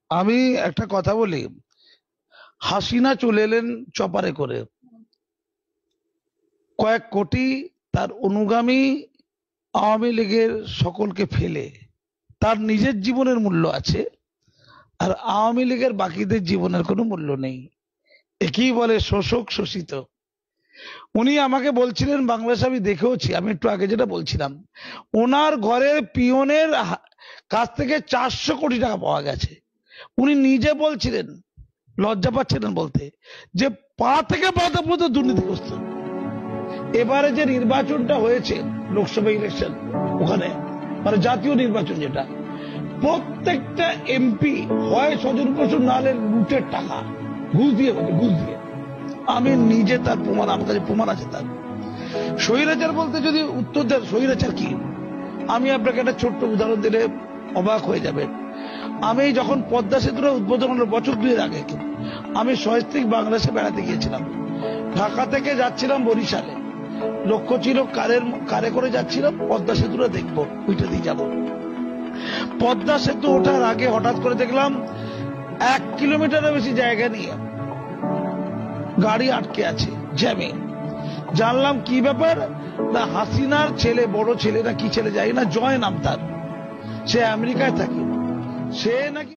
আমি একটা কথা বলি। হাসিনা চলে এলেন চপারে করে, কয়েক কোটি তার অনুগামী আওয়ামী লীগের সকলকে ফেলে। তার নিজের জীবনের মূল্য আছে, আর আওয়ামী লীগের বাকিদের জীবনের কোনো মূল্য নেই। একেই বলে শোষক শোষিত। উনি আমাকে বলছিলেন, বাংলাদেশে আমি দেখেওছি, আমি একটু আগে যেটা বলছিলাম, ওনার ঘরের পিয়নের কাছ থেকে 400 কোটি টাকা পাওয়া গেছে। উনি নিজে বলছিলেন, লজ্জা পাচ্ছিলেন বলতে, যে পা থেকে পাতা পর্যন্ত দুর্নীতিগ্রস্ত। এবারে যে নির্বাচনটা হয়েছে, লোকসভা ইলেকশন, ওখানে মানে জাতীয় নির্বাচন, যেটা প্রত্যেকটা এমপি হয় স্বজন পোষণ, নাহলে লুটের টাকা ঘুষ দিয়ে হচ্ছে, ঘুষ দিয়ে। আমি নিজে তার প্রমাণ, আমার কাছে প্রমাণ আছে তার। স্বৈরাচার বলতে যদি উত্তর দেন স্বৈরাচার কি, আমি আপনাকে একটা ছোট্ট উদাহরণ দিলে অবাক হয়ে যাবেন। আমি যখন পদ্মা সেতুটা উদ্বোধন হলো বছর 2 আগে, আমি সহস্ত্রীক বাংলাদেশে বেড়াতে গিয়েছিলাম। ঢাকা থেকে যাচ্ছিলাম বরিশালে, লক্ষ্য ছিল কারে করে যাচ্ছিলাম পদ্মা সেতুটা দেখবো, ওইটা দিয়ে যাবো। পদ্মা সেতু ওঠার আগে হঠাৎ করে দেখলাম 1 কিলোমিটারের বেশি জায়গা নিয়ে গাড়ি আটকে আছে জ্যামে। জানলাম কি ব্যাপার, না হাসিনার ছেলে, বড় ছেলে না কি ছেলে যাই না, জয় নাম তার, সে আমেরিকায় থাকে, সে নাকি